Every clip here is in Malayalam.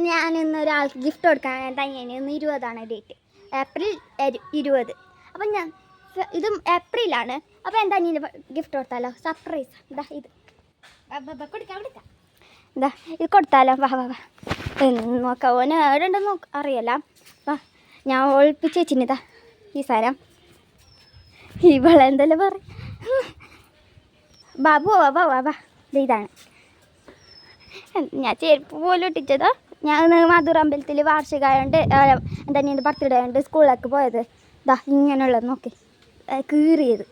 ഞാനിന്ന് ഒരാൾക്ക് ഗിഫ്റ്റ് കൊടുക്കാൻ തനിയന് ഇന്ന് 20 ഡേറ്റ്, ഏപ്രിൽ 20. അപ്പം ഇതും ഏപ്രിലാണ്. അപ്പോൾ എന്താ അനിയന് ഗിഫ്റ്റ് കൊടുത്താലോ? സർപ്രൈസ്. ഇതാ ഇത് കൊടുക്കാം. ഇതാ ഇത് കൊടുത്താലോ? വാ വാ വാ നോക്കാം. ഓന് എവിടെയുണ്ടെന്ന് അറിയില്ല. വാ ഞാൻ ഒളിപ്പിച്ച് വെച്ചിട്ടാ ഈ സാധനം. ഇവളെന്തെല്ലാം പറയും. ബാബു വാ വാ വാ വാ. ഇതാണ് ഞാൻ ചെരുപ്പ് പോലും ഇട്ടിച്ചതോ. ഞാൻ മധുർ അമ്പലത്തിൽ വാർഷികമായതുകൊണ്ട് എന്താ ബർത്ത്ഡേ ആയതുകൊണ്ട് സ്കൂളിലേക്ക് പോയത്. ഇതാ ഇങ്ങനെയുള്ളത് നോക്കി കീറിയത്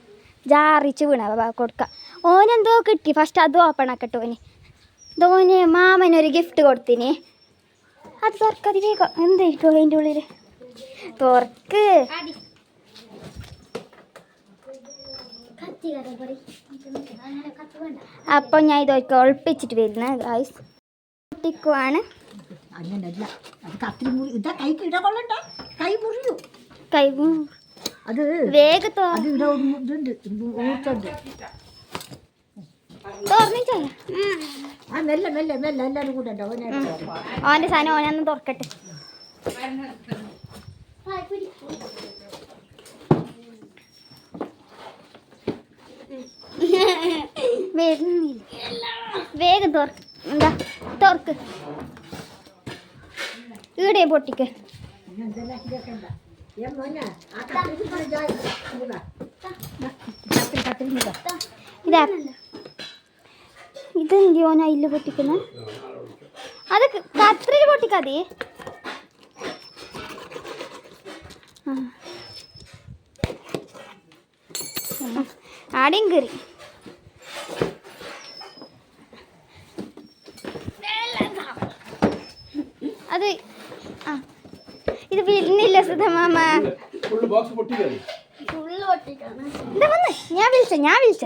ജാറിച്ച് വീണ കൊടുക്കുക. ഓനെന്തോ കിട്ടി. ഫസ്റ്റ് അത് ഓപ്പൺ ആക്കട്ടെ. ഓന് മാമനൊരു ഗിഫ്റ്റ് കൊടുത്തിന്. അത് തുറക്കതി വേഗം. എന്തായിരിക്കും അതിൻ്റെ ഉള്ളിൽ? തുറക്ക്. അപ്പം ഞാൻ ഇതൊക്കെ ഒളിപ്പിച്ചിട്ട് വരുന്നത് ഗായ്സ്. കുട്ടിക്കുവാണ്. കൈ വേഗത്തോ ഓന്റെ സാധനം ഓനൊന്നും തുറക്കട്ടെ. വേഗം തുറക്ക്. ഈടെ പൊട്ടിക്ക്. ഇതെന്തിയോനാ ഇല്ല പൊട്ടിക്കുന്ന? അത് കത്രിയിൽ പൊട്ടിക്കാതെ. ആടെയും കയറി. അത് ഇത് വരുന്നില്ല സുധമാമ. ഞാൻ വിളിച്ച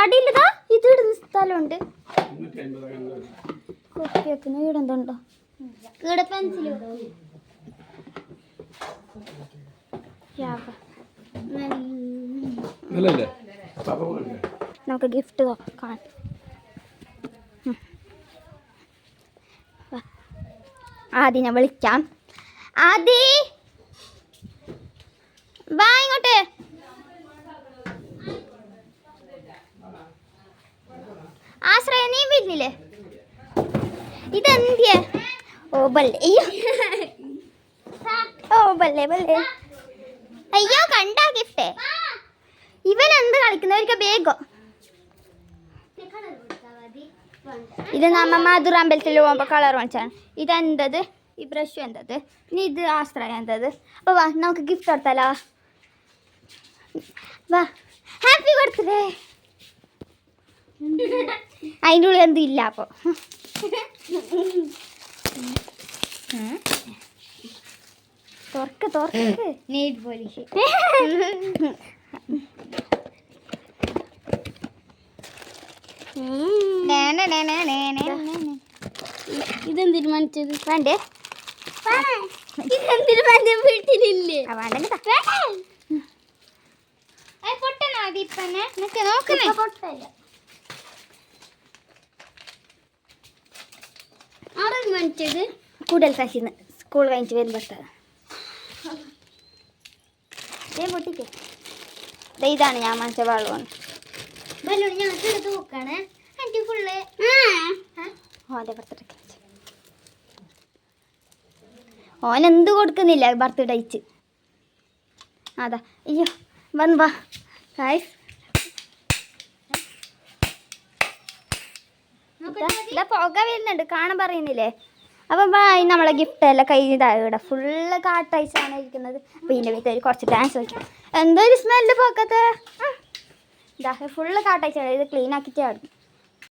അടിയിലതാ ഇത് ഇടുന്ന സ്ഥലമുണ്ട്. കുപ്പി വെക്കുന്ന ഈടെന്തുണ്ടോ? ഈടെ പെൻസില് നമുക്ക് ഗിഫ്റ്റ് നോക്കാം. ആദ്യം ഞാൻ വിളിക്കാം. ആദി വാ ഇങ്ങോട്ട്. ആശ്രയ നീ വരുന്നില്ലേ? ഇതെന്തിയ? ഓ ബല്ലേ അയ്യോ കണ്ടാ ഗിഫ്റ്റ്. ഇവൻ എന്ത് കളിക്കുന്നവർക്ക് വേഗം. ഇത് നമ്മ മധുർ അമ്പലത്തിൽ പോകുമ്പോൾ കളർ വാങ്ങിച്ചാണ്. ഇതെന്തത്? ഈ ബ്രഷ് എന്തത്? ഇനി ഇത് ആശ്രയം എന്തത്? അപ്പോൾ വാ നമുക്ക് ഗിഫ്റ്റ് കൊടുത്താലോ? വാ ഹാപ്പി ബർത്ത്ഡേ. അതിൻ്റെ ഉള്ളിൽ എന്തും ഇല്ല. അപ്പോൾ തുറക്ക് നെയ്റ്റ് പോലീസ്. ഇതെന്തിനു മനസ്സിത് വേണ്ടേ? ഇതെന്തിനു മനസ്സിൽ വീട്ടിലില്ലേ? പൊട്ടണോ? അതിപ്പന്നെ നോക്കണേ. പൊട്ടല്ല. ആരും മനസ്സിത് കൂടുതൽ ഫാഷിന്ന് സ്കൂൾ കഴിഞ്ഞിട്ട് വരുമ്പോഴത്തെ പൊട്ടിക്കേ. ഇതാണ് ഞാൻ മനസ്സിൽ വെള്ളമാണ്. ഓനെന്ത് കൊടുക്കുന്നില്ല ബർത്ത്ഡേ അയച്ച്. അതാ അയ്യോ വന്ന് വാ ഗൈസ്. പുക വരുന്നുണ്ട് കാണാൻ പറയുന്നില്ലേ? അപ്പം നമ്മളെ ഗിഫ്റ്റ് എല്ലാം കഴിഞ്ഞതാണ്. ഇവിടെ ഫുള്ള് കാട്ടയച്ചാണ് ഇരിക്കുന്നത്. അപ്പം ഇതിൻ്റെ വീട്ടിൽ കുറച്ച് ഡാൻസ് വയ്ക്കും. എന്തോ ഒരു സ്മെല്ല് പോക്കത്ത്. ഇതാ ഫുള്ള് കാട്ടയച്ചാണ്. ഇത് ക്ലീൻ ആക്കിയിട്ടേ ആടും.